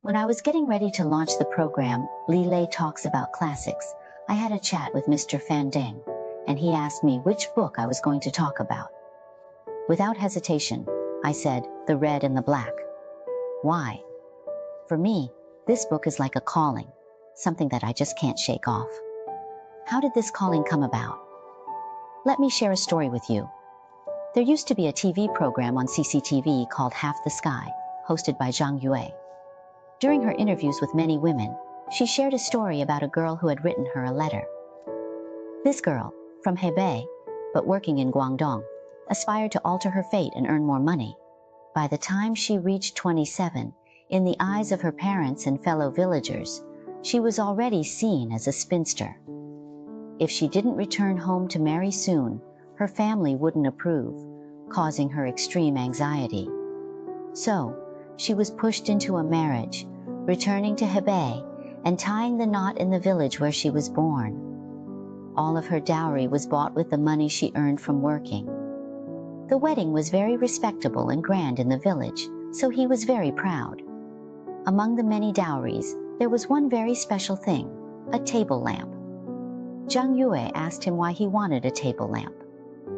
When I was getting ready to launch the program, Lilei Talks About Classics, I had a chat with Mr. Fandeng, and he asked me which book I was going to talk about. Without hesitation, I said, The Red and the Black. Why? For me, this book is like a calling, something that I just can't shake off. How did this calling come about? Let me share a story with you. There used to be a TV program on CCTV called Half the Sky, hosted by Zhang Yue. During her interviews with many women, she shared a story about a girl who had written her a letter. This girl, from Hebei, but working in Guangdong, aspired to alter her fate and earn more money. By the time she reached 27, in the eyes of her parents and fellow villagers, she was already seen as a spinster. If she didn't return home to marry soon, her family wouldn't approve, causing her extreme anxiety. So, she was pushed into a marriage, returning to Hebei and tying the knot in the village where she was born. All of her dowry was bought with the money she earned from working. The wedding was very respectable and grand in the village, so he was very proud. Among the many dowries, there was one very special thing, a table lamp. Zhang Yue asked him why he wanted a table lamp.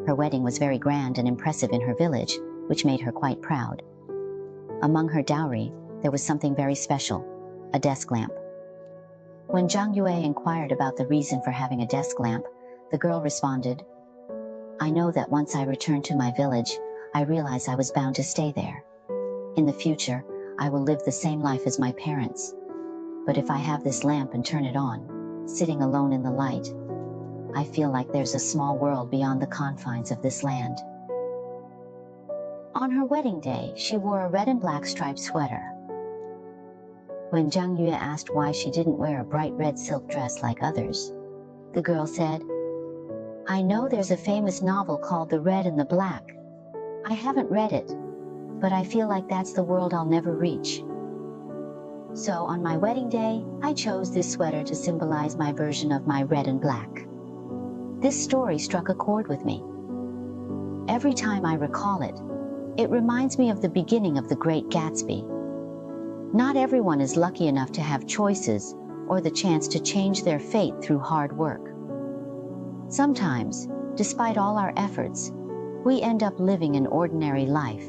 Her wedding was very grand and impressive in her village, which made her quite proud. Among her dowry, there was something very special, a desk lamp. When Zhang Yue inquired about the reason for having a desk lamp, the girl responded, I know that once I return to my village, I realize I was bound to stay there. In the future, I will live the same life as my parents. But if I have this lamp and turn it on, sitting alone in the light, I feel like there's a small world beyond the confines of this land. On her wedding day, she wore a red and black striped sweater. When Zhang Yue asked why she didn't wear a bright red silk dress like others, the girl said, I know there's a famous novel called The Red and the Black. I haven't read it, but I feel like that's the world I'll never reach. So on my wedding day, I chose this sweater to symbolize my version of my red and black. This story struck a chord with me. Every time I recall it, it reminds me of the beginning of The Great Gatsby. Not everyone is lucky enough to have choices or the chance to change their fate through hard work. Sometimes, despite all our efforts, we end up living an ordinary life.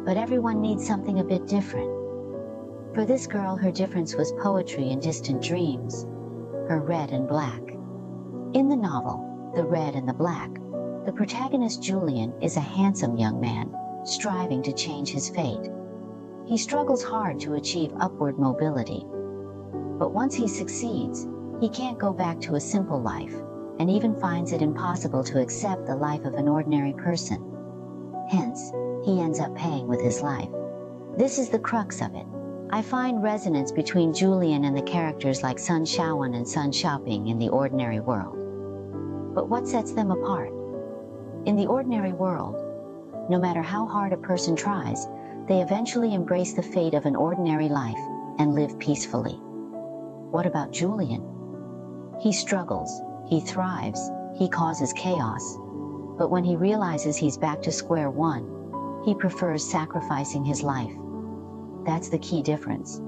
But everyone needs something a bit different. For this girl, her difference was poetry and distant dreams, her red and black. In the novel, The Red and the Black, the protagonist Julien is a handsome young man, striving to change his fate. He struggles hard to achieve upward mobility. But once he succeeds, he can't go back to a simple life, and even finds it impossible to accept the life of an ordinary person. Hence, he ends up paying with his life. This is the crux of it. I find resonance between Julien and the characters like Sun Shaowen and Sun Xiaoping in the ordinary world. But what sets them apart? In the ordinary world, no matter how hard a person tries, they eventually embrace the fate of an ordinary life and live peacefully. What about Julien? He struggles, he thrives, he causes chaos. But when he realizes he's back to square one, he prefers sacrificing his life. That's the key difference.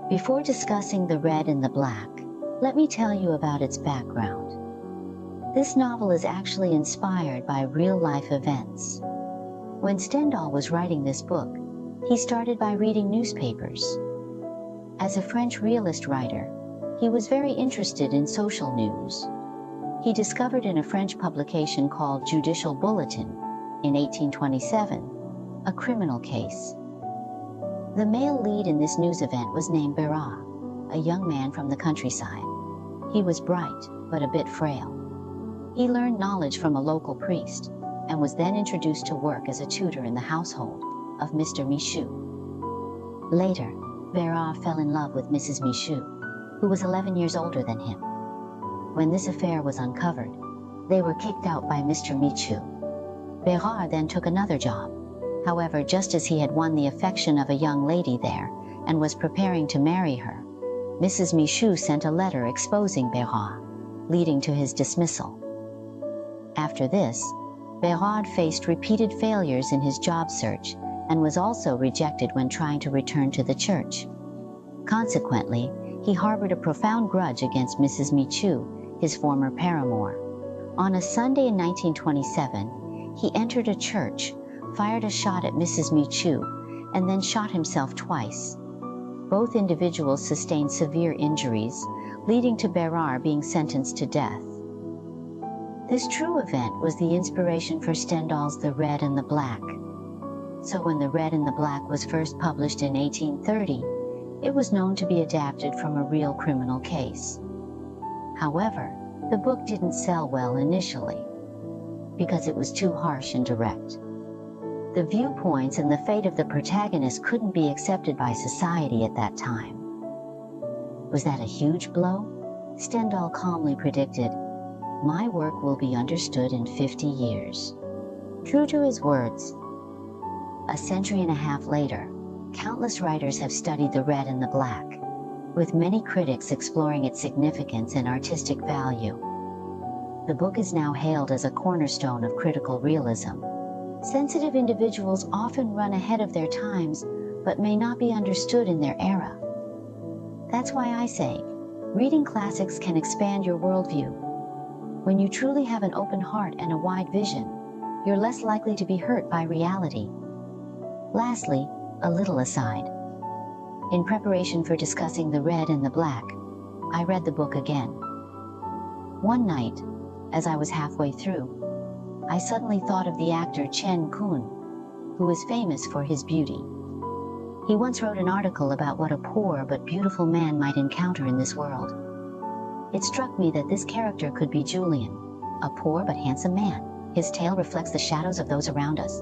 Before discussing The Red and the Black, let me tell you about its background. This novel is actually inspired by real-life events. When Stendhal was writing this book, he started by reading newspapers. As a French realist writer, he was very interested in social news. He discovered in a French publication called Judicial Bulletin, in 1827, a criminal case. The male lead in this news event was named Bérard, a young man from the countryside. He was bright, but a bit frail. He learned knowledge from a local priest, and was then introduced to work as a tutor in the household of Mr. Michaud. Later, Bérard fell in love with Mrs. Michaud, who was 11 years older than him. When this affair was uncovered, they were kicked out by Mr. Michaud. Bérard then took another job. However, just as he had won the affection of a young lady there and was preparing to marry her, Mrs. Michaud sent a letter exposing Bérard, leading to his dismissal. After this, Bérard faced repeated failures in his job search and was also rejected when trying to return to the church. Consequently, he harbored a profound grudge against Mrs. Michu, his former paramour. On a Sunday in 1927, he entered a church, fired a shot at Mrs. Michu, and then shot himself twice. Both individuals sustained severe injuries, leading to Bérard being sentenced to death. This true event was the inspiration for Stendhal's The Red and the Black. So when The Red and the Black was first published in 1830, it was known to be adapted from a real criminal case. However, the book didn't sell well initially, because it was too harsh and direct. The viewpoints and the fate of the protagonist couldn't be accepted by society at that time. Was that a huge blow? Stendhal calmly predicted, "My work will be understood in 50 years." True to his words, a century and a half later, countless writers have studied The Red and the Black, with many critics exploring its significance and artistic value. The book is now hailed as a cornerstone of critical realism. Sensitive individuals often run ahead of their times, but may not be understood in their era. That's why I say, reading classics can expand your worldview. When you truly have an open heart and a wide vision, you're less likely to be hurt by reality. Lastly, a little aside. In preparation for discussing The Red and the Black, I read the book again. One night, as I was halfway through, I suddenly thought of the actor Chen Kun, who is famous for his beauty. He once wrote an article about what a poor but beautiful man might encounter in this world. It struck me that this character could be Julien, a poor but handsome man. His tale reflects the shadows of those around us,